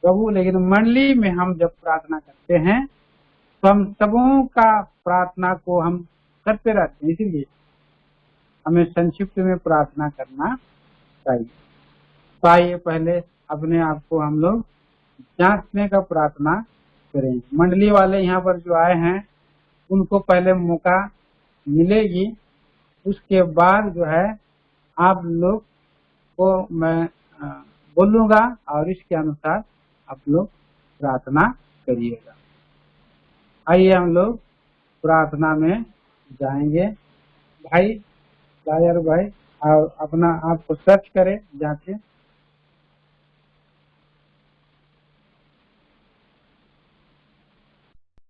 प्रभु। लेकिन मंडली में हम जब प्रार्थना करते हैं तो हम सबों का प्रार्थना को हम करते रहते हैं, इसीलिए हमें संक्षिप्त में प्रार्थना करना चाहिए। तो आइए पहले अपने आप को हम लोग जांचने का प्रार्थना करें। मंडली वाले यहाँ पर जो आए हैं उनको पहले मौका मिलेगी, उसके बाद जो है आप लोग को मैं बोलूंगा और इसके अनुसार आप लोग प्रार्थना करिएगा। आइए हम लोग प्रार्थना में जाएंगे। भाई लायर भाई, और अपना आप को सर्च करें, जांचें।